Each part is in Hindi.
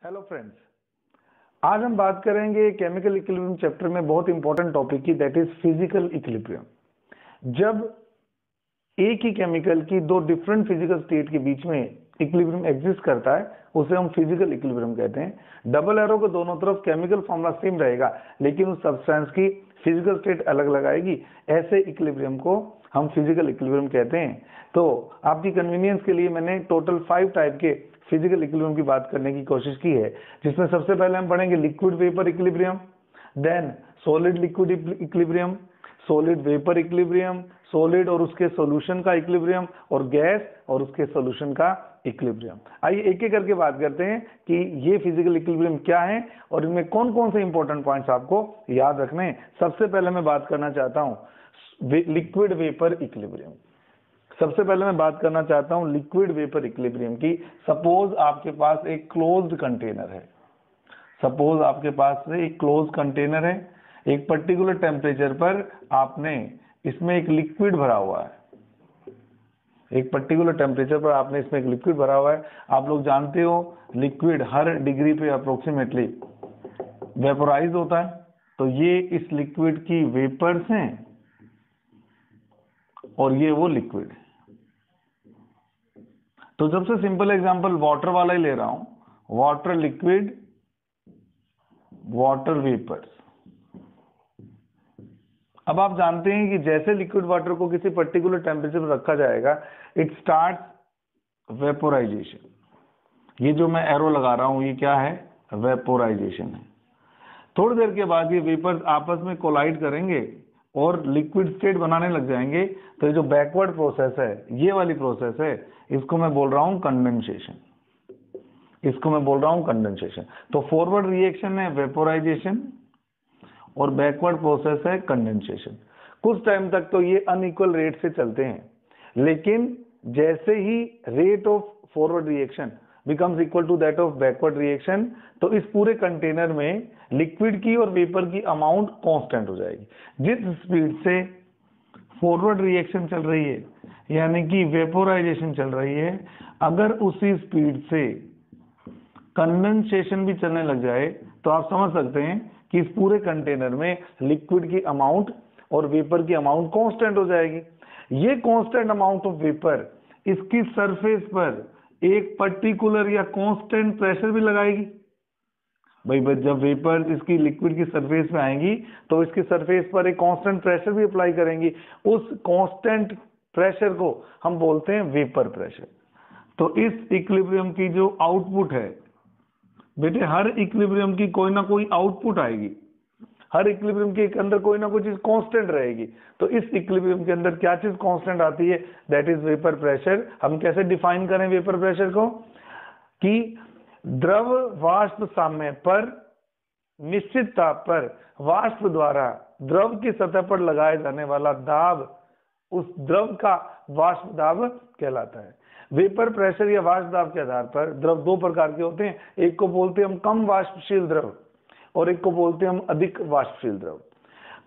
हेलो फ्रेंड्स, आज हम बात करेंगे केमिकल इक्विलिब्रियम चैप्टर में बहुत इंपॉर्टेंट टॉपिक की, दैट इज फिजिकल इक्विलिब्रियम। जब एक ही केमिकल की दो डिफरेंट फिजिकल स्टेट के बीच में इक्विलिब्रियम एग्जिस्ट करता है, उसे हम फिजिकल इक्विलिब्रियम कहते हैं। डबल एरो के दोनों तरफ केमिकल फॉर्मूला सेम रहेगा, लेकिन उस सब्सटेंस की फिजिकल स्टेट अलग अलग आएगी। ऐसे इक्विलिब्रियम को हम फिजिकल इक्विलिब्रियम कहते हैं। तो आपकी कन्वीनियंस के लिए मैंने टोटल 5 टाइप के फिजिकल इक्विलिब्रियम की बात करने की कोशिश की है, जिसमें सबसे पहले हम पढ़ेंगे liquid vapour equilibrium, then solid liquid equilibrium, solid vapour equilibrium, solid और उसके सॉल्यूशन का इक्विलिब्रियम, और गैस और उसके सॉल्यूशन का इक्विलिब्रियम। आइए एक एक करके बात करते हैं कि ये फिजिकल इक्विलिब्रियम क्या है और इनमें कौन कौन से इंपॉर्टेंट पॉइंट्स आपको याद रखने हैं। सबसे पहले मैं बात करना चाहता हूं लिक्विड वेपर इक्विलिब्रियम। सबसे पहले मैं बात करना चाहता हूं लिक्विड वेपर इक्विलिब्रियम की। सपोज आपके पास एक क्लोज्ड कंटेनर है, सपोज आपके पास एक क्लोज कंटेनर है, एक पर्टिकुलर टेम्परेचर पर आपने इसमें एक लिक्विड भरा हुआ है, एक पर्टिकुलर टेम्परेचर पर आपने इसमें एक लिक्विड भरा हुआ है। आप लोग जानते हो लिक्विड हर डिग्री पे अप्रोक्सीमेटली वेपोराइज होता है, तो ये इस लिक्विड की वेपर्स हैं और ये वो लिक्विड है। तो सबसे सिंपल एग्जांपल वाटर वाला ही ले रहा हूं, वाटर लिक्विड, वाटर वेपर्स। अब आप जानते हैं कि जैसे लिक्विड वाटर को किसी पर्टिकुलर टेम्परेचर पर रखा जाएगा, इट स्टार्ट वेपोराइजेशन। ये जो मैं एरो लगा रहा हूं ये क्या है? वेपोराइजेशन है। थोड़ी देर के बाद ये वेपर्स आपस में कोलाइड करेंगे और लिक्विड स्टेट बनाने लग जाएंगे। तो ये जो बैकवर्ड प्रोसेस है, ये वाली प्रोसेस है, इसको मैं बोल रहा हूं कंडेंसेशन, इसको मैं बोल रहा हूं कंडेंसेशन। तो फॉरवर्ड रिएक्शन है वेपोराइजेशन और बैकवर्ड प्रोसेस है कंडेंसेशन। कुछ टाइम तक तो ये अनइक्वल रेट से चलते हैं, लेकिन जैसे ही rate of forward reaction becomes equal to that of backward reaction, तो इस पूरे कंटेनर में लिक्विड की और वेपर की अमाउंट कांस्टेंट हो जाएगी। जिस स्पीड से फॉरवर्ड रिएक्शन चल रही है, यानी कि वेपोराइजेशन चल रही है, अगर उसी स्पीड से कंडेंसेशन भी चलने लग जाए, तो आप समझ सकते हैं कि इस पूरे कंटेनर में लिक्विड की अमाउंट और वेपर की अमाउंट कांस्टेंट हो जाएगी। ये कांस्टेंट अमाउंट ऑफ वेपर इसकी सरफेस पर एक पर्टिकुलर या कांस्टेंट प्रेशर भी लगाएगी। भाई जब वेपर इसकी लिक्विड की सरफेस पे आएंगी तो इसकी सरफेस पर एक कांस्टेंट प्रेशर भी अप्लाई करेंगी। उस कांस्टेंट प्रेशर को हम बोलते हैं वेपर प्रेशर। तो इस इक्विलिब्रियम की जो आउटपुट है, बेटे हर इक्विलिब्रियम की कोई ना कोई आउटपुट आएगी, हर इक्विलिब्रियम के अंदर कोई ना कोई चीज कांस्टेंट रहेगी। तो इस इक्विलिब्रियम के अंदर क्या चीज कांस्टेंट आती है? That is vapour pressure. हम कैसे डिफाइन करें वेपर प्रेशर को? कि द्रव वाष्प साम्य पर निश्चित ताप पर वाष्प द्वारा द्रव की सतह पर लगाए जाने वाला दाब उस द्रव का वाष्प दाब कहलाता है। वेपर प्रेशर या वाष्प दाब के आधार पर द्रव दो प्रकार के होते हैं, एक को बोलते हैं हम कम वाष्पशील द्रव और एक को बोलते हैं हम अधिक वाष्पशील द्रव।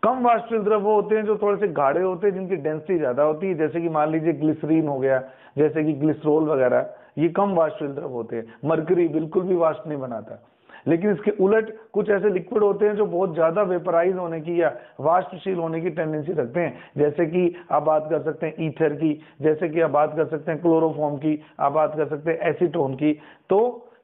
कम वाष्पशील द्रव वो होते हैं जो थोड़े से गाढ़े होते हैं, जिनकी डेंसिटी ज्यादा होती है, जैसे कि मान लीजिए ग्लिसरीन हो गया, जैसे कि ग्लिसरोल वगैरह, ये कम वाष्पशील द्रव होते हैं। मरकरी बिल्कुल भी वाष्प नहीं बनाता। लेकिन इसके उलट कुछ ऐसे लिक्विड होते हैं जो बहुत ज्यादा वेपराइज होने की या वाष्पशील होने की टेंडेंसी रखते हैं, जैसे कि आप बात कर सकते हैं ईथर की, जैसे कि आप बात कर सकते हैं क्लोरोफॉर्म की, आप बात कर सकते हैं एसीटोन की। तो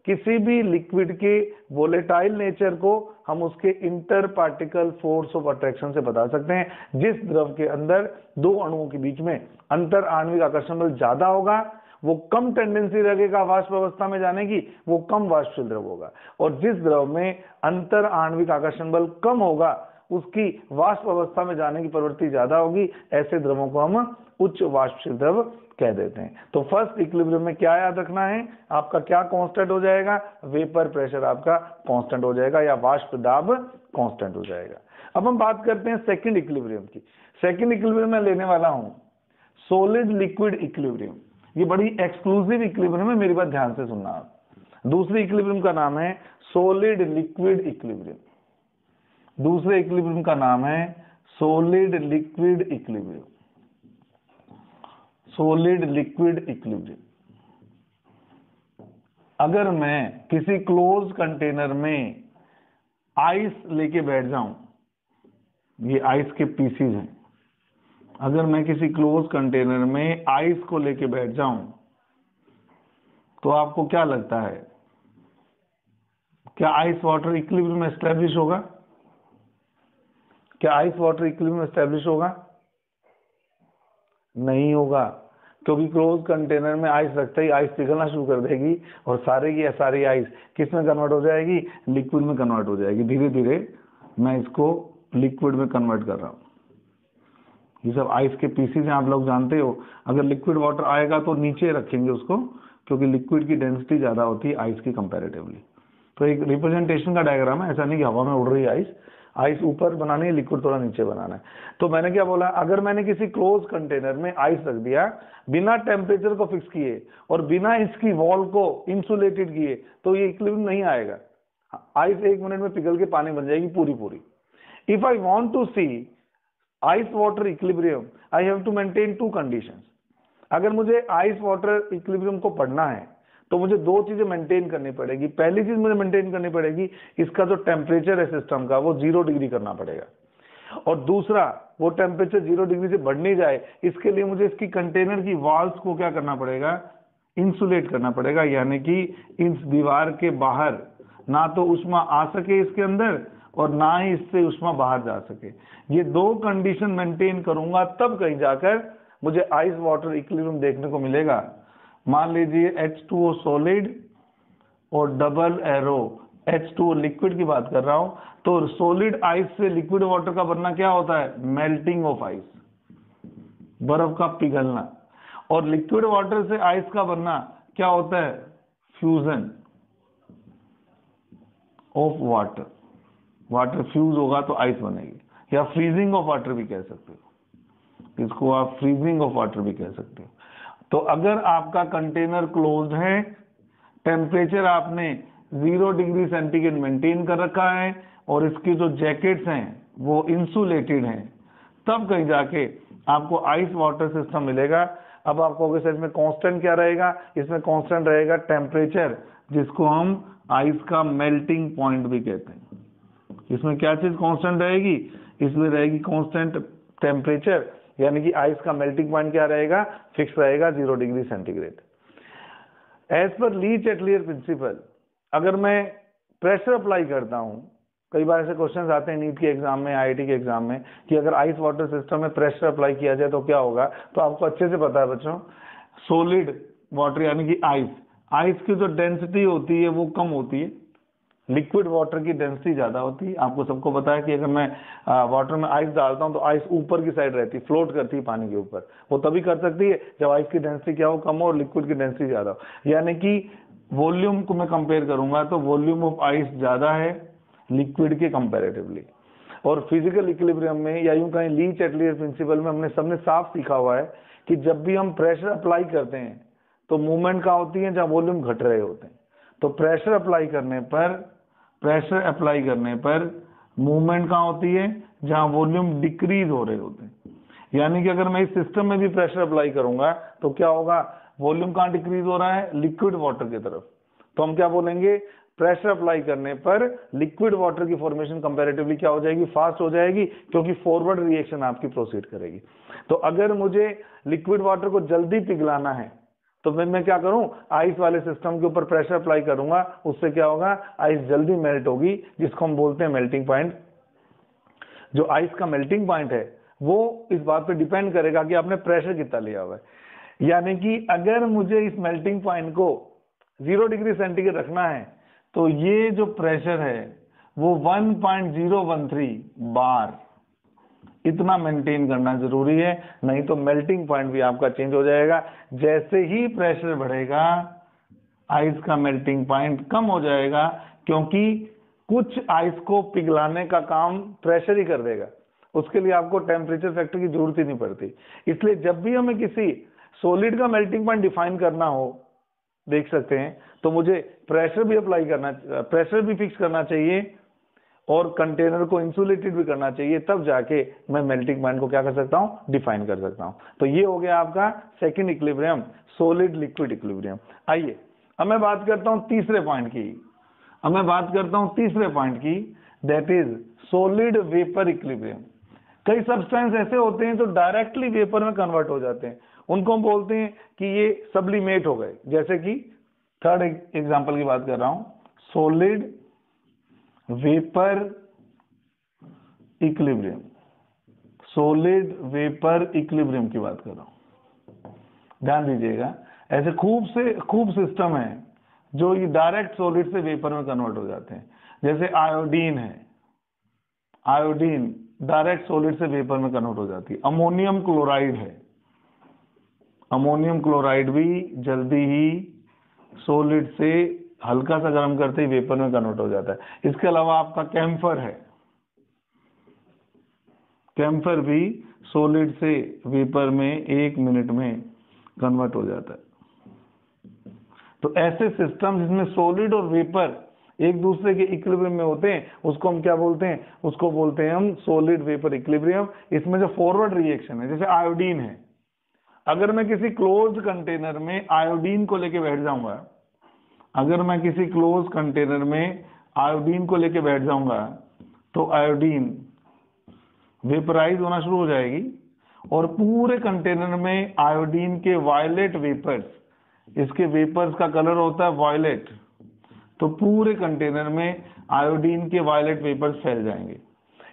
किसी भी लिक्विड के वोलेटाइल नेचर को हम उसके inter particle force of attraction से बता सकते हैं। जिस द्रव के अंदर दो अणुओं के बीच में अंतर आणविक आकर्षण बल ज्यादा होगा, वो कम टेंडेंसी रखेगा वाष्प अवस्था में जाने की, वो कम वाष्पशील द्रव होगा। और जिस द्रव में अंतर आणविक आकर्षण बल कम होगा, उसकी वाष्प अवस्था में जाने की प्रवृत्ति ज्यादा होगी। ऐसे द्रवों को हम उच्च वाष्पशील द्रव कह देते हैं। तो फर्स्ट इक्विलिब्रियम में क्या याद रखना है? आपका क्या कांस्टेंट हो जाएगा? वेपर प्रेशर आपका कांस्टेंट हो जाएगा या वाष्प दाब कांस्टेंट हो जाएगा। अब हम बात करते हैं सेकंड इक्विलिब्रियम की। सेकंड इक्विलिब्रियम में लेने वाला हूं सॉलिड लिक्विड इक्विलिब्रियम। ये बड़ी एक्सक्लूसिव इक्विलिब्रियम है, मेरी बात ध्यान से सुनना आप। दूसरे इक्विलिब्रियम का नाम है सॉलिड लिक्विड इक्विलिब्रियम। दूसरे इक्विलिब्रियम का नाम है solid liquid equilibrium. Solid liquid equilibrium. अगर मैं किसी क्लोज कंटेनर में आइस लेके बैठ जाऊं, ये आइस के पीसीज हैं, अगर मैं किसी क्लोज कंटेनर में आइस को लेके बैठ जाऊं तो आपको क्या लगता है, क्या आइस वाटर इक्विलिब्रियम एस्टेब्लिश होगा? क्या आइस वाटर इक्विलिब्रियम एस्टेब्लिश होगा? नहीं होगा, क्योंकि क्लोज कंटेनर में आइस रखते ही आइस पिघलना शुरू कर देगी और सारे की सारी आइस किस में कन्वर्ट हो जाएगी? लिक्विड में कन्वर्ट हो जाएगी। धीरे धीरे मैं इसको लिक्विड में कन्वर्ट कर रहा हूं। ये सब आइस के पीसीज हैं, आप लोग जानते हो। अगर लिक्विड वाटर आएगा तो नीचे रखेंगे उसको, क्योंकि लिक्विड की डेंसिटी ज्यादा होती है आइस की कंपैरेटिवली। तो एक रिप्रेजेंटेशन का डायग्राम है, ऐसा नहीं कि हवा में उड़ रही है आइस ऊपर बनानी है, लिक्विड थोड़ा नीचे बनाना है। तो मैंने क्या बोला, अगर मैंने किसी क्लोज कंटेनर में आइस रख दिया बिना टेम्परेचर को फिक्स किए और बिना इसकी वॉल को इंसुलेटेड किए, तो ये इक्विलिब्रियम नहीं आएगा। आइस 1 मिनट में पिघल के पानी बन जाएगी पूरी पूरी। If I want to see ice water equilibrium, I have to maintain 2 conditions. अगर मुझे आइस वाटर इक्विलिब्रियम को पढ़ना है तो मुझे 2 चीजें मेंटेन करनी पड़ेगी। पहली चीज मुझे मेंटेन करनी पड़ेगी, इसका जो टेम्परेचर है सिस्टम का वो 0 डिग्री करना पड़ेगा, और दूसरा वो टेम्परेचर 0 डिग्री से बढ़ नहीं जाए, इसके लिए मुझे इसकी कंटेनर की वॉल्स को क्या करना पड़ेगा? इंसुलेट करना पड़ेगा, यानी कि इस दीवार के बाहर ना तो उष्मा आ सके इसके अंदर और ना ही इससे उष्मा बाहर जा सके। ये 2 कंडीशन मेंटेन करूंगा तब कहीं जाकर मुझे आइस वाटर इक्विलिब्रियम देखने को मिलेगा। मान लीजिए H2O सॉलिड और डबल एरो H2O लिक्विड की बात कर रहा हूं, तो सॉलिड आइस से लिक्विड वाटर का बनना क्या होता है? मेल्टिंग ऑफ आइस, बर्फ का पिघलना। और लिक्विड वाटर से आइस का बनना क्या होता है? Fusion of water, water fuse होगा तो आइस बनेगी, या फ्रीजिंग ऑफ वाटर भी कह सकते हो, इसको आप फ्रीजिंग ऑफ वाटर भी कह सकते हो। तो अगर आपका कंटेनर क्लोज है, टेम्परेचर आपने 0 डिग्री सेंटीग्रेड मेंटेन कर रखा है और इसकी जो जैकेट्स हैं वो इंसुलेटेड हैं, तब कहीं जाके आपको आइस वाटर सिस्टम मिलेगा। अब आप कहोगे सर इसमें कांस्टेंट क्या रहेगा? इसमें कांस्टेंट रहेगा टेम्परेचर, जिसको हम आइस का मेल्टिंग पॉइंट भी कहते हैं। इसमें क्या चीज कांस्टेंट रहेगी? इसमें रहेगी कांस्टेंट टेम्परेचर, यानी कि आइस का मेल्टिंग पॉइंट क्या रहेगा? फिक्स रहेगा 0 degree centigrade. As per ली-चैटलियर principal, अगर मैं प्रेशर अप्लाई करता हूं, कई बार ऐसे क्वेश्चंस आते हैं नीट के एग्जाम में, आईआईटी के एग्जाम में, कि अगर आइस वाटर सिस्टम में प्रेशर अप्लाई किया जाए तो क्या होगा? तो आपको अच्छे से पता है बच्चों, सॉलिड वाटर यानी कि आइस की जो डेंसिटी होती है वो कम होती है, लिक्विड वाटर की डेंसिटी ज्यादा होती है। आपको सबको पता है कि अगर मैं वाटर में आइस डालता हूं तो आइस ऊपर की साइड रहती है, फ्लोट करती है पानी के ऊपर। वो तभी कर सकती है जब आइस की डेंसिटी क्या हो? कम हो, और लिक्विड की डेंसिटी ज्यादा हो। यानी कि वॉल्यूम को मैं कंपेयर करूंगा तो वॉल्यूम ऑफ आइस ज्यादा है लिक्विड के कंपेरेटिवली। और फिजिकल इक्विलिब्रियम में, या यूं कहें ली-चैटलियर प्रिंसिपल में, हमने सबने साफ सीखा हुआ है कि जब भी हम प्रेशर अप्लाई करते हैं तो मूवमेंट कहाँ होती है? जहां वॉल्यूम घट रहे होते हैं। तो प्रेशर अप्लाई करने पर मूवमेंट कहाँ होती है? जहां वॉल्यूम डिक्रीज हो रहे होते हैं। यानी कि अगर मैं इस सिस्टम में भी प्रेशर अप्लाई करूंगा तो क्या होगा? वॉल्यूम कहाँ डिक्रीज हो रहा है? लिक्विड वाटर की तरफ। तो हम क्या बोलेंगे? प्रेशर अप्लाई करने पर लिक्विड वाटर की फॉर्मेशन कंपैरेटिवली क्या हो जाएगी? फास्ट हो जाएगी, क्योंकि फॉरवर्ड रिएक्शन आपकी प्रोसीड करेगी। तो अगर मुझे लिक्विड वाटर को जल्दी पिघलाना है तो मैं क्या करूं? आइस वाले सिस्टम के ऊपर प्रेशर अप्लाई करूंगा, उससे क्या होगा? आइस जल्दी मेल्ट होगी, जिसको हम बोलते हैं मेल्टिंग पॉइंट। जो आइस का मेल्टिंग पॉइंट है वो इस बात पे डिपेंड करेगा कि आपने प्रेशर कितना लिया हुआ है। यानी कि अगर मुझे इस मेल्टिंग पॉइंट को 0 डिग्री सेंटीग्रेड रखना है तो ये जो प्रेशर है वो 1.013 बार इतना मेंटेन करना जरूरी है, नहीं तो मेल्टिंग पॉइंट भी आपका चेंज हो जाएगा। जैसे ही प्रेशर बढ़ेगा आइस का मेल्टिंग पॉइंट कम हो जाएगा, क्योंकि कुछ आइस को पिघलाने का काम प्रेशर ही कर देगा, उसके लिए आपको टेम्परेचर फैक्टर की जरूरत ही नहीं पड़ती। इसलिए जब भी हमें किसी सॉलिड का मेल्टिंग पॉइंट डिफाइन करना हो, देख सकते हैं, तो मुझे प्रेशर भी फिक्स करना चाहिए और कंटेनर को इंसुलेटेड भी करना चाहिए, तब जाके मैं मेल्टिंग पॉइंट को क्या कर सकता हूं? डिफाइन कर सकता हूं। तो ये हो गया आपका second equilibrium, solid liquid equilibrium. आइए अब मैं बात करता हूं तीसरे पॉइंट की, that is solid vapour equilibrium. कई सब्सटेंस ऐसे होते हैं जो डायरेक्टली वेपर में कन्वर्ट हो जाते हैं, उनको हम बोलते हैं कि ये सब्लिमेट हो गए। जैसे कि थर्ड एग्जांपल की बात कर रहा हूं, solid vapour equilibrium, solid vapour equilibrium की बात कर रहा हूं। ध्यान दीजिएगा, ऐसे खूब सिस्टम है जो ये डायरेक्ट सॉलिड से वेपर में कन्वर्ट हो जाते हैं। जैसे आयोडीन है, आयोडीन डायरेक्ट सॉलिड से वेपर में कन्वर्ट हो जाती है। अमोनियम क्लोराइड है, अमोनियम क्लोराइड भी जल्दी ही सॉलिड से हल्का सा गर्म करते ही वेपर में कन्वर्ट हो जाता है। इसके अलावा आपका कैम्फर है, कैम्फर भी सॉलिड से वेपर में 1 मिनट में कन्वर्ट हो जाता है। तो ऐसे सिस्टम जिसमें सॉलिड और वेपर एक दूसरे के इक्विलिब्रियम में होते हैं, उसको हम क्या बोलते हैं? उसको बोलते हैं हम सॉलिड वेपर इक्विलिब्रियम। इसमें जो फॉरवर्ड रिएक्शन है, जैसे आयोडीन है, अगर मैं किसी क्लोज्ड कंटेनर में आयोडीन को लेके बैठ जाऊंगा, अगर मैं किसी क्लोज कंटेनर में आयोडीन को लेके बैठ जाऊंगा, तो आयोडीन वेपराइज होना शुरू हो जाएगी और पूरे कंटेनर में आयोडीन के वायलेट वेपर्स, इसके वेपर्स का कलर होता है वायलेट, तो पूरे कंटेनर में आयोडीन के वायलेट वेपर्स फैल जाएंगे।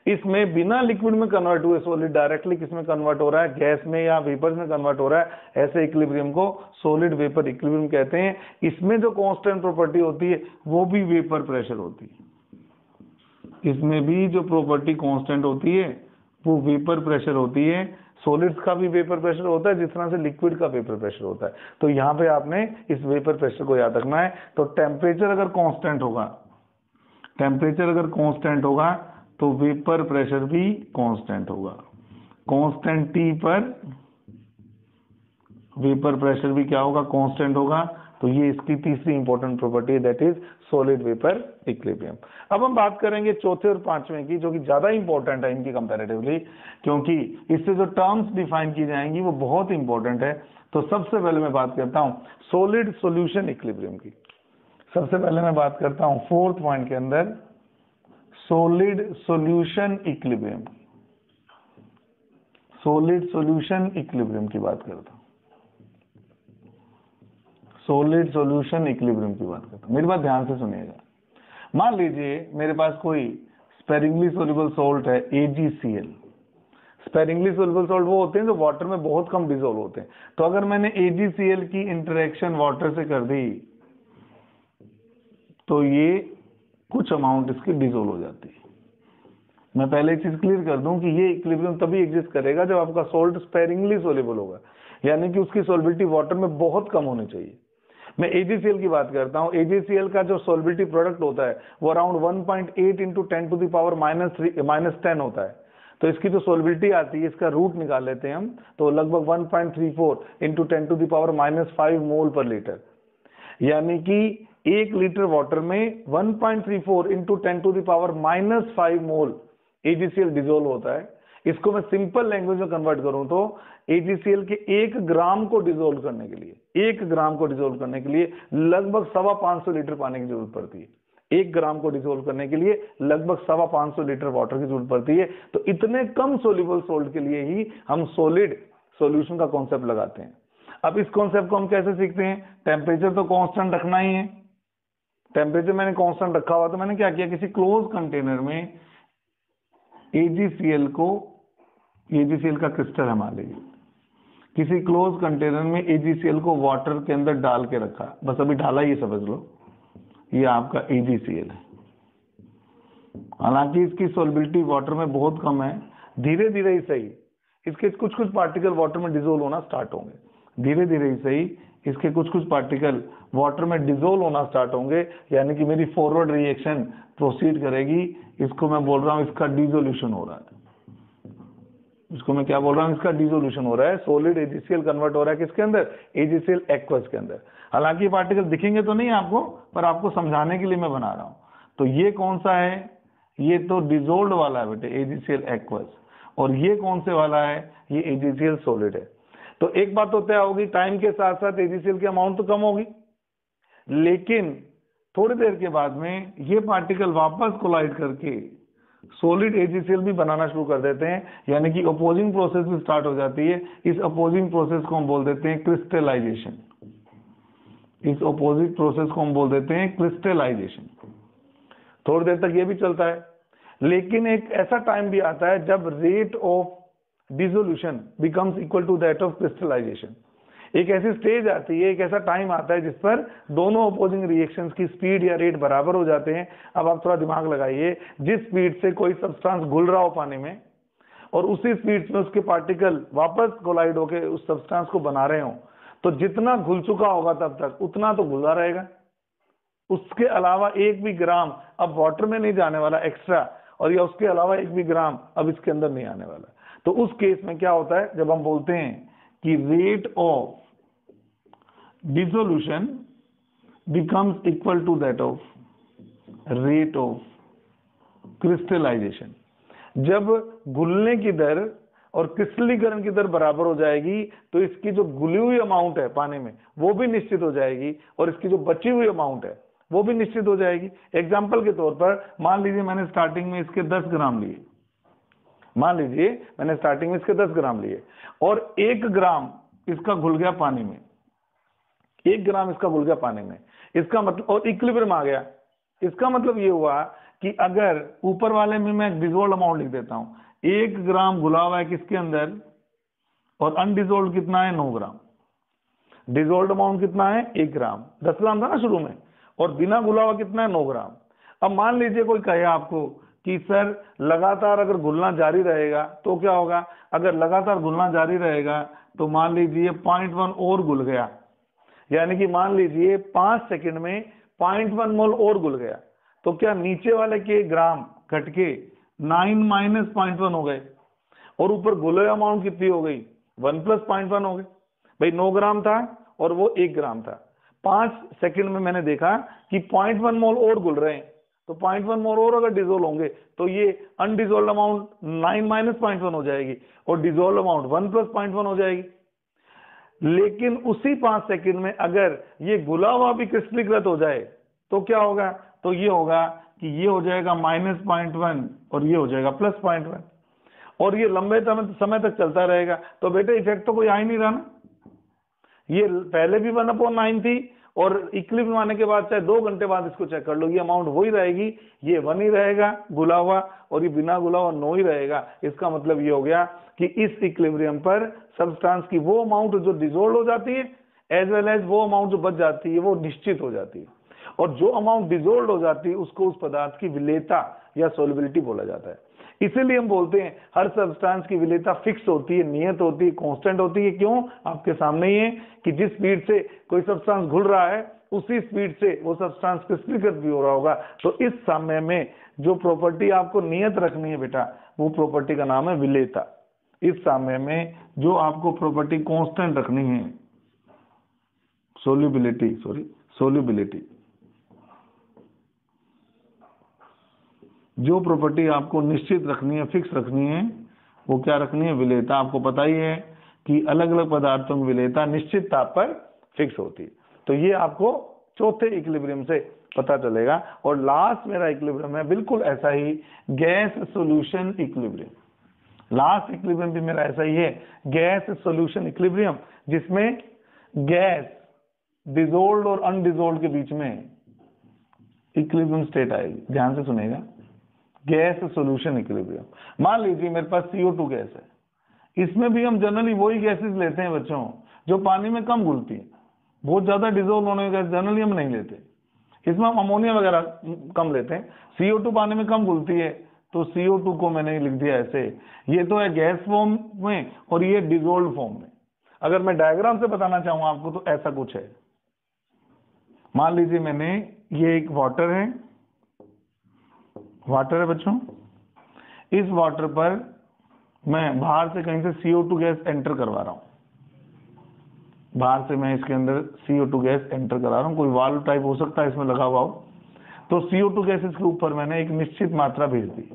इसमें बिना लिक्विड में कन्वर्ट हुए सॉलिड डायरेक्टली किस में कन्वर्ट हो रहा है? गैस में या वेपर्स में कन्वर्ट हो रहा है। ऐसे इक्विलिब्रियम को सॉलिड वेपर इक्विलिब्रियम कहते हैं। इसमें जो कांस्टेंट प्रॉपर्टी होती है वो भी वेपर प्रेशर होती है। इसमें भी जो प्रॉपर्टी कांस्टेंट होती है वो वेपर प्रेशर होती है। सॉलिड्स का भी वेपर प्रेशर होता है जिस तरह से लिक्विड का वेपर प्रेशर होता है। तो यहाँ पे आपने इस वेपर प्रेशर को याद रखना है। तो टेम्परेचर अगर कांस्टेंट होगा, टेम्परेचर अगर कांस्टेंट होगा तो वेपर प्रेशर भी कांस्टेंट होगा। कांस्टेंट T पर वेपर प्रेशर भी क्या होगा? कांस्टेंट होगा। तो ये इसकी तीसरी इंपॉर्टेंट प्रॉपर्टी है, that is solid vapour equilibrium. अब हम बात करेंगे चौथे और पांचवें की, जो कि ज्यादा इंपॉर्टेंट है इनकी कंपैरेटिवली, क्योंकि इससे जो टर्म्स डिफाइन की जाएंगी वो बहुत इंपॉर्टेंट है। तो सबसे पहले मैं बात करता हूं सॉलिड सॉल्यूशन इक्विलिब्रियम की। सबसे पहले मैं बात करता हूं फोर्थ पॉइंट के अंदर solid solution equilibrium, solid solution equilibrium की बात करता हूं, सॉलिड सॉल्यूशन इक्विलिब्रियम की बात करता हूं। मेरी बात ध्यान से सुनिएगा। मान लीजिए मेरे पास कोई स्पेरिंगली सोल्यूबल सॉल्ट है AgCl। स्पेरिंगली सोल्यूबल सॉल्ट वो होते हैं जो वाटर में बहुत कम डिसॉल्व होते हैं। तो अगर मैंने AgCl की इंटरेक्शन वाटर से कर दी तो ये कुछ अमाउंट इसकी डिसॉल्व हो जाती है। मैं पहले एक चीज क्लियर कर दूं कि ये इक्विलिब्रियम तभी एग्जिस्ट करेगा जब आपका सॉल्ट स्पेरिंगली सोल्यूबल होगा, यानी कि उसकी सॉल्बिलिटी वाटर में बहुत कम होनी चाहिए। मैं AgCl की बात करता हूं। AgCl का जो सॉल्बिलिटी प्रोडक्ट होता है वो around 1.8 into 10 to the power -10 होता है। तो इसकी जो सॉल्बिलिटी आती है, इसका रूट निकाल लेते हैं हम, तो लगभग 1.34 into 10 to the power -5 mole पर लीटर, यानी कि 1 लीटर वाटर में 1.34 into 10 to the power -5 mole AgCl dissolve होता है। इसको मैं सिंपल लैंग्वेज में कन्वर्ट करूं तो AgCl के 1 ग्राम को डिसॉल्व करने के लिए, 1 ग्राम को डिसॉल्व करने के लिए लगभग 550 लीटर पानी की जरूरत पड़ती है। 1 ग्राम को डिसॉल्व करने के लिए लगभग 550 लीटर वाटर की जरूरत पड़ती है। तो इतने कम सोल्यूबल सॉल्ट के लिए ही हम सॉलिड सॉल्यूशन का कॉन्सेप्ट लगाते हैं। अब इस कॉन्सेप्ट को हम कैसे सीखते हैं? टेम्परेचर तो कांस्टेंट रखना ही है। टेम्परेचर मैंने कांस्टेंट रखा हुआ, तो मैंने क्या किया, किसी क्लोज कंटेनर में AgCl को, AgCl का क्रिस्टल है मान लीजिए, किसी क्लोज कंटेनर में AgCl को वाटर के अंदर डाल के रखा, बस अभी डाला ही समझ लो, ये आपका AgCl है। हालांकि इसकी सॉल्बिलिटी वाटर में बहुत कम है, धीरे धीरे ही सही इसके कुछ कुछ पार्टिकल वाटर में डिसॉल्व होना स्टार्ट होंगे, धीरे धीरे ही सही इसके कुछ कुछ पार्टिकल वाटर में डिसॉल्व होना स्टार्ट होंगे, यानी कि मेरी फॉरवर्ड रिएक्शन प्रोसीड करेगी। इसको मैं बोल रहा हूं इसका डिसोल्यूशन हो रहा है। इसको मैं क्या बोल रहा हूं? इसका डिसोल्यूशन हो रहा है। सॉलिड AgCl कन्वर्ट हो रहा है किसके अंदर? AgCl एक्वस के अंदर। हालांकि पार्टिकल दिखेंगे तो नहीं आपको, पर आपको समझाने के लिए मैं बना रहा हूं। तो ये कौन सा है? ये तो डिसॉल्व्ड वाला है बेटे, AgCl एक्वस। और ये कौन से वाला है? ये AgCl सॉलिड है। तो एक बात तो तय होगी, टाइम के साथ साथ AgCl की अमाउंट तो कम होगी, लेकिन थोड़ी देर के बाद में ये पार्टिकल वापस कोलाइड करके सॉलिड AgCl भी बनाना शुरू कर देते हैं, यानी कि अपोजिंग प्रोसेस भी स्टार्ट हो जाती है। इस अपोजिंग प्रोसेस को हम बोल देते हैं क्रिस्टलाइजेशन। इस अपोजिट प्रोसेस को हम बोल देते हैं क्रिस्टलाइजेशन। थोड़ी देर तक ये भी चलता है, लेकिन एक ऐसा टाइम भी आता है जब rate of dissolution becomes equal to that of crystallization. एक ऐसी स्टेज आती है, एक ऐसा टाइम आता है जिस पर दोनों अपोजिंग रिएक्शंस की स्पीड या रेट बराबर हो जाते हैं। अब आप थोड़ा दिमाग लगाइए, जिस स्पीड से कोई सब्सटेंस घुल रहा हो पानी में और उसी स्पीड में उसके पार्टिकल वापस कोलाइड होकर उस सब्सटेंस को बना रहे हो, तो जितना घुल चुका होगा तब तक उतना तो घुला रहेगा। उसके अलावा एक भी ग्राम अब वाटर में नहीं जाने वाला एक्स्ट्रा, और या उसके अलावा एक भी ग्राम अब इसके अंदर नहीं आने वाला। तो उस केस में क्या होता है, जब हम बोलते हैं कि rate of dissolution becomes equal to that of rate of crystallization, जब घुलने की दर और क्रिस्टलीकरण की दर बराबर हो जाएगी तो इसकी जो घुली हुई अमाउंट है पानी में वो भी निश्चित हो जाएगी, और इसकी जो बची हुई अमाउंट है वो भी निश्चित हो जाएगी। एग्जाम्पल के तौर पर मान लीजिए मैंने स्टार्टिंग में इसके 10 ग्राम लिए, मान लीजिए मैंने स्टार्टिंग में इसके 10 ग्राम लिए और 1 ग्राम इसका घुल गया पानी में, 1 ग्राम इसका घुल गया पानी में, इसका मतलब, और इक्विलिब्रियम आ गया। इसका मतलब ये हुआ कि अगर ऊपर वाले में मैं डिसोल्व अमाउंट लिख देता हूं, 1 ग्राम घुला हुआ है किसके अंदर और अनडिसोल्व कितना है 9 ग्राम, डिसोल्व अमाउंट कितना है 1 ग्राम, 10 ग्राम था ना शुरू में, और बिना घुला हुआ कितना है 9 ग्राम। अब मान लीजिए कोई कहे आपको कि सर लगातार अगर घुलना जारी रहेगा तो क्या होगा, अगर लगातार घुलना जारी रहेगा तो मान लीजिए 0.1 और घुल गया, यानी कि मान लीजिए 5 सेकंड में 0.1 मोल और घुल गया, तो क्या नीचे वाले के ग्राम घट के 9 माइनस 0.1 हो गए और ऊपर घुले अमाउंट कितनी हो गई 1 प्लस 0.1 हो गए। भाई 9 ग्राम था और वो 1 ग्राम था, 5 सेकंड में मैंने देखा कि 0.1 मोल और घुल रहे हैं, तो 0.1 मोल और अगर डिसोल्व होंगे तो ये अनडिसोल्व अमाउंट 9 माइनस 0.1 हो जाएगी और डिसोल्व अमाउंट 1 प्लस 0.1 हो जाएगी। लेकिन उसी 5 सेकंड में अगर ये घुला हुआ भी क्रिस्टलीकृत हो जाए तो क्या होगा, तो ये होगा कि ये हो जाएगा माइनस 0.1 और ये हो जाएगा प्लस 0.1, और ये लंबे समय तक चलता रहेगा। तो बेटे इफेक्ट तो कोई आ ही नहीं रहा ना, ये पहले भी 1/9 थी और इक्विलिब्रियम आने के बाद चाहे 2 घंटे बाद इसको चेक कर लो, ये अमाउंट वही रहेगी, ये 1 ही रहेगा घुला हुआ और ये बिना घुला हुआ 9 ही रहेगा। इसका मतलब ये हो गया कि इस इक्विलिब्रियम पर सब्सटेंस की वो अमाउंट जो डिसोल्व हो जाती है एज वेल एज वो अमाउंट जो बच जाती है वो निश्चित हो जाती है, और जो अमाउंट डिसोल्व हो जाती है उसको उस पदार्थ की विलेयता या सोल्युबिलिटी बोला जाता है। इसीलिए हम बोलते हैं हर सब्सटेंस की विलेयता फिक्स होती है, नियत होती है, कांस्टेंट होती है। क्यों, आपके सामने ही है कि जिस स्पीड से कोई सब्सटेंस घुल रहा है उसी स्पीड से वो सब्सटेंस क्रिस्टलीकृत भी हो रहा होगा। तो इस समय में जो प्रॉपर्टी आपको नियत रखनी है बेटा, वो प्रॉपर्टी का नाम है विलेयता। इस समय में जो आपको प्रॉपर्टी कांस्टेंट रखनी है सोल्युबिलिटी, जो प्रॉपर्टी आपको निश्चित रखनी है, फिक्स रखनी है, वो क्या रखनी है, विलेयता। आपको पता ही है कि अलग अलग पदार्थों में विलेयता निश्चित ताप पर फिक्स होती है। तो ये आपको चौथे इक्विलिब्रियम से पता चलेगा। और लास्ट मेरा इक्विलिब्रियम है बिल्कुल ऐसा ही, gas solution equilibrium. Last equilibrium भी मेरा ऐसा ही है, गैस सॉल्यूशन इक्विलिब्रियम, जिसमें गैस डिसोल्व्ड और अनडिसोल्व्ड के बीच में इक्विलिब्रियम स्टेट आएगी। ध्यान से सुनेगा, गैस सॉल्यूशन इक्विलिब्रियम। मान लीजिए मेरे पास CO2 गैस है, इसमें भी हम जनरली वही गैसेस लेते हैं बच्चों जो पानी में कम घुलती है। बहुत ज्यादा डिसोल्व होने गैस जनरली हम नहीं लेते, इसमें हम अमोनिया वगैरह कम लेते हैं। CO2 पानी में कम घुलती है तो CO2 को मैंने लिख दिया ऐसे, ये तो है गैस फॉर्म में और ये डिसोल्व फॉर्म में। अगर मैं डायग्राम से बताना चाहूँ आपको तो ऐसा कुछ है। मान लीजिए मैंने ये एक वाटर है बच्चों, इस वाटर पर मैं बाहर से कहीं से CO2 गैस एंटर करवा रहा हूं, बाहर से मैं इसके अंदर CO2 गैस एंटर करा रहा हूं, कोई वाल्व टाइप हो सकता है इसमें लगा हुआ हो। तो CO2 गैस इसके ऊपर मैंने एक निश्चित मात्रा भेज दी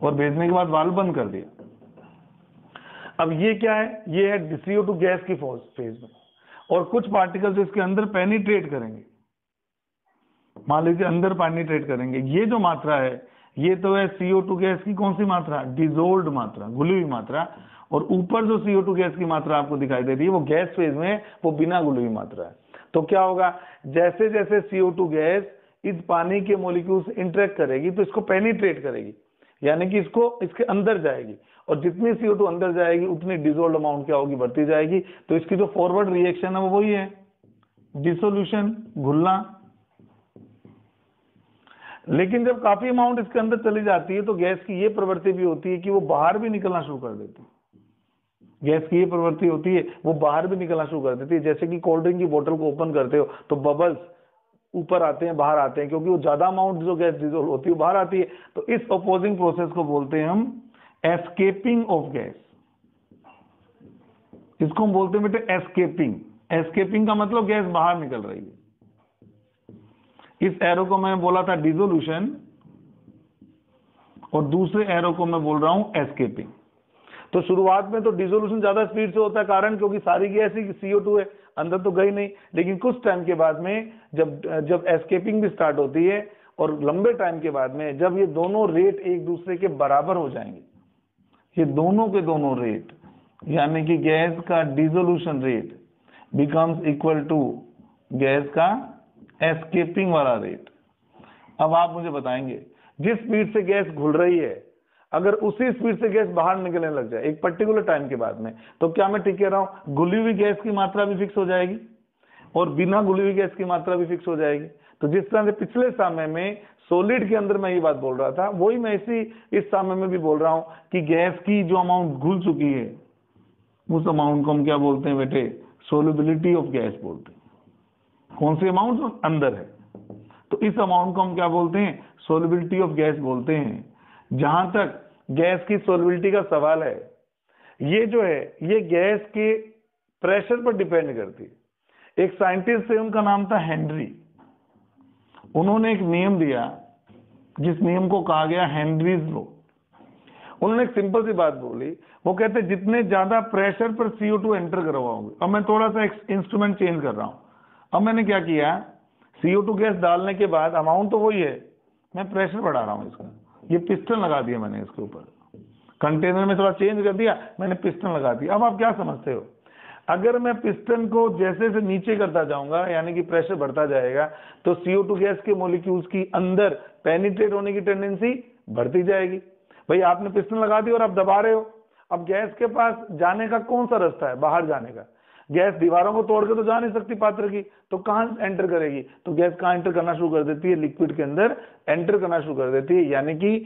और भेजने के बाद वाल्व बंद कर दिया। अब ये क्या है, ये है CO2 गैस की फेज में, और कुछ पार्टिकल्स इसके अंदर पेनिट्रेट करेंगे, मान लीजिए अंदर पेनिट्रेट करेंगे, ये जो मात्रा है ये तो है CO2 गैस की कौन सी मात्रा, डिजोल्ड मात्रा, घुली हुई मात्रा, और ऊपर जो CO2 गैस की मात्रा आपको दिखाई दे रही है वो गैस फेज में, वो बिना घुली हुई मात्रा है। तो क्या होगा, जैसे जैसे CO2 गैस इस पानी के मॉलिक्यूल से इंटरेक्ट करेगी तो इसको पेनिट्रेट करेगी, यानी कि इसको इसके अंदर जाएगी, और जितनी CO2 अंदर जाएगी उतनी डिजोल्ड अमाउंट क्या होगी, बढ़ती जाएगी। तो इसकी जो फॉरवर्ड रिएक्शन है वो वही है, डिसोल्यूशन, घुलना। लेकिन जब काफी अमाउंट इसके अंदर चली जाती है तो गैस की ये प्रवृत्ति भी होती है कि वो बाहर भी निकलना शुरू कर देती है। गैस की ये प्रवृत्ति होती है वो बाहर भी निकलना शुरू कर देती है। जैसे कि कोल्ड ड्रिंक की बोतल को ओपन करते हो तो बबल्स ऊपर आते हैं, बाहर आते हैं, क्योंकि वो ज्यादा अमाउंट जो गैस डिजोल्व होती है वो बाहर आती है। तो इस अपोजिंग प्रोसेस को बोलते हैं हम एस्केपिंग ऑफ गैस। इसको हम बोलते हैं बेटे एस्केपिंग। एस्केपिंग का मतलब गैस बाहर निकल रही है। इस एरो को मैंने बोला था डिसोल्यूशन, और दूसरे एरो को मैं बोल रहा हूं एस्केपिंग। तो शुरुआत में तो डिसोल्यूशन ज्यादा स्पीड से होता है, कारण क्योंकि सारी गैस ही CO2 है, अंदर तो गई नहीं। लेकिन कुछ टाइम के बाद में जब एस्केपिंग भी स्टार्ट होती है, और लंबे टाइम के बाद में जब ये दोनों रेट एक दूसरे के बराबर हो जाएंगे, ये दोनों के दोनों रेट, यानी कि गैस का dissolution rate becomes equal to gas का एस्केपिंग वाला रेट। अब आप मुझे बताएंगे, जिस स्पीड से गैस घुल रही है, अगर उसी स्पीड से गैस बाहर निकलने लग जाए एक पर्टिकुलर टाइम के बाद में, तो क्या मैं ठीक कह रहा हूं, घुली हुई गैस की मात्रा भी फिक्स हो जाएगी और बिना घुली हुई गैस की मात्रा भी फिक्स हो जाएगी। तो जिस तरह से पिछले समय में सॉलिड के अंदर मैं ये बात बोल रहा था, वही मैं इस समय में भी बोल रहा हूं कि गैस की जो अमाउंट घुल चुकी है उस अमाउंट को हम क्या बोलते हैं बेटे, सोल्युबिलिटी ऑफ गैस बोलते हैं। कौन सी अमाउंट जो अंदर है, तो इस अमाउंट को हम क्या बोलते हैं, सोल्युबिलिटी ऑफ गैस बोलते हैं। जहां तक गैस की सोल्युबिलिटी का सवाल है, ये जो है ये गैस के प्रेशर पर डिपेंड करती है। एक साइंटिस्ट थे, उनका नाम था हेनरी। उन्होंने एक नियम दिया जिस नियम को कहा गया हेनरीज लॉ। उन्होंने एक सिंपल सी बात बोली, वो कहते जितने ज्यादा प्रेशर पर CO2 एंटर करवाओगे। अब मैं थोड़ा सा इंस्ट्रूमेंट चेंज कर रहा हूं। अब मैंने क्या किया, CO2 गैस डालने के बाद अमाउंट तो वही है, मैं प्रेशर बढ़ा रहा हूं इसका। ये पिस्टन लगा दिया मैंने इसके ऊपर, कंटेनर में थोड़ा चेंज कर दिया मैंने, पिस्टन लगा दिया। अब आप क्या समझते हो, अगर मैं पिस्टन को जैसे से नीचे करता जाऊंगा, यानी कि प्रेशर बढ़ता जाएगा, तो CO2 गैस के मॉलिक्यूल्स की अंदर पेनिट्रेट होने की टेंडेंसी बढ़ती जाएगी। भाई आपने पिस्टन लगा दी और आप दबा रहे हो, अब गैस के पास जाने का कौन सा रास्ता है, बाहर जाने का। गैस दीवारों को तोड़ के तो जा नहीं सकती पात्र की, तो कहां एंटर करेगी, तो गैस कहां एंटर करना शुरू कर देती है, लिक्विड के अंदर एंटर करना शुरू कर देती है। यानी कि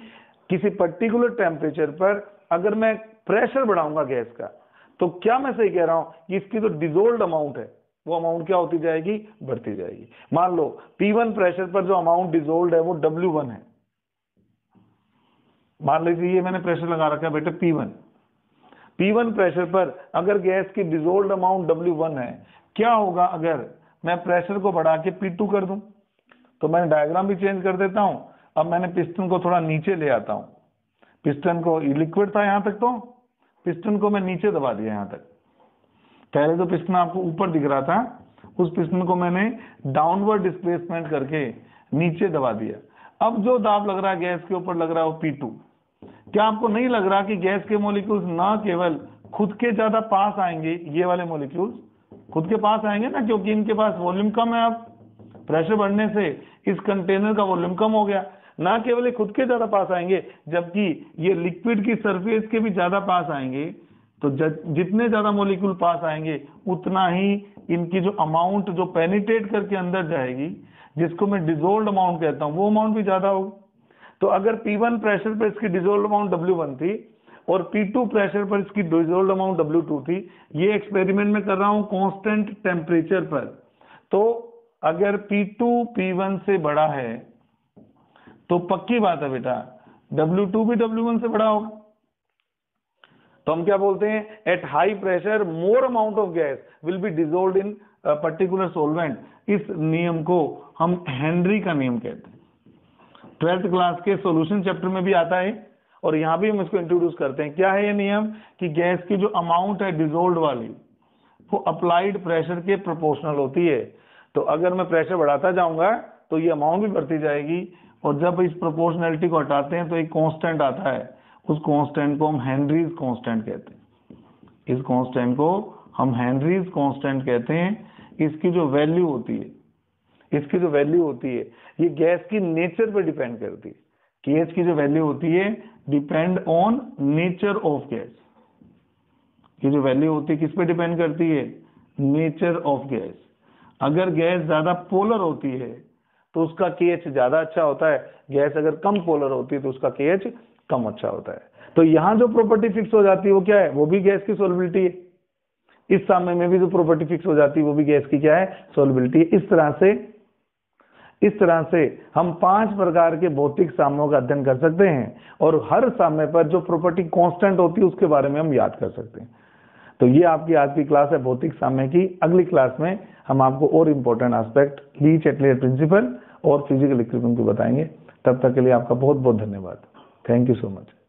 किसी पर्टिकुलर टेम्परेचर पर अगर मैं प्रेशर बढ़ाऊंगा गैस का, तो क्या मैं सही कह रहा हूं कि इसकी जो डिजोल्ड अमाउंट है वो अमाउंट क्या होती जाएगी, बढ़ती जाएगी। मान लो P1 प्रेशर पर जो अमाउंट डिजोल्ड है वो W1 है। मान लीजिए ये मैंने प्रेशर लगा रखा है बेटे P1 प्रेशर पर अगर गैस की डिजोल्ड अमाउंट W1 है, क्या होगा अगर मैं प्रेशर को बढ़ा के P2 कर दूं। तो मैंने डायग्राम भी चेंज कर देता हूं। अब मैंने पिस्टन को थोड़ा नीचे ले आता हूं, पिस्टन को लिक्विड था यहां तक, तो पिस्टन को मैं नीचे दबा दिया यहां तक। पहले जो पिस्टन आपको ऊपर दिख रहा था उस पिस्टन को मैंने डाउनवर्ड डिस्प्लेसमेंट करके नीचे दबा दिया। अब जो दाब लग रहा है गैस के ऊपर लग रहा है वो P2। क्या आपको नहीं लग रहा कि गैस के मॉलिक्यूल्स ना केवल खुद के ज्यादा पास आएंगे, ये वाले मॉलिक्यूल्स खुद के पास आएंगे ना, क्योंकि इनके पास वॉल्यूम कम है। अब प्रेशर बढ़ने से इस कंटेनर का वॉल्यूम कम हो गया, ना केवल ये खुद के ज्यादा पास आएंगे जबकि ये लिक्विड की सरफेस के भी ज्यादा पास आएंगे। तो जितने ज्यादा मॉलिक्यूल पास आएंगे उतना ही इनकी जो अमाउंट जो पेनिट्रेट करके अंदर जाएगी, जिसको मैं डिजोल्ड अमाउंट कहता हूं, वो अमाउंट भी ज्यादा होगी। तो अगर P1 प्रेशर पर इसकी डिजोल्ड अमाउंट W1 थी और P2 प्रेशर पर इसकी डिजोल्ड अमाउंट W2 थी, ये एक्सपेरिमेंट में कर रहा हूं कांस्टेंट टेम्परेचर पर। तो अगर P2 P1 से बड़ा है तो पक्की बात है बेटा W2 भी W1 से बड़ा होगा। तो हम क्या बोलते हैं, at high pressure more amount of gas will be dissolved in particular solvent. इस नियम को हम हेनरी का नियम कहते हैं। 12th क्लास के सॉल्यूशन चैप्टर में भी आता है और यहां भी हम इसको इंट्रोड्यूस करते हैं। क्या है ये नियम, कि गैस की जो अमाउंट है डिजोल्व्ड वाली वो अप्लाइड प्रेशर के प्रोपोर्शनल होती है। तो अगर मैं प्रेशर बढ़ाता जाऊंगा तो ये अमाउंट भी बढ़ती जाएगी। और जब इस प्रोपोर्शनैलिटी को हटाते हैं तो एक कांस्टेंट आता है, उस कांस्टेंट को हम हेनरीज कांस्टेंट कहते हैं। इस कांस्टेंट को हम हेनरीज कांस्टेंट कहते हैं। इसकी जो वैल्यू होती है, ये गैस की नेचर पे डिपेंड करती है। केएच की जो वैल्यू होती है depend on nature of gas. ये जो वैल्यू होती है किस पे डिपेंड करती है? Nature of gas. अगर गैस ज्यादा पोलर होती है तो उसका केएच ज्यादा अच्छा होता है, गैस अगर कम पोलर होती है तो उसका केएच कम अच्छा होता है। तो यहाँ जो प्रॉपर्टी फिक्स हो जाती है वो क्या है? वो भी गैस की सॉल्युबिलिटी है। इस साम्य में भी जो प्रॉपर्टी फिक्स हो जाती है वो भी गैस की क्या है? सॉल्युबिलिटी है। इस तरह से हम 5 प्रकार के भौतिक साम्यों का अध्ययन कर सकते हैं और हर साम्य पर जो प्रॉपर्टी कांस्टेंट होती है उसके बारे में हम याद कर सकते हैं। तो ये आपकी आज की क्लास है भौतिक साम्य की। अगली क्लास में हम आपको और इम्पोर्टेंट एस्पेक्ट, ली चैटलेट प्रिंसिपल और फिजिकल इक्विपमेंट को बताएंगे। तब तक के लिए आपका बहुत बहुत धन्यवाद। Thank you so much.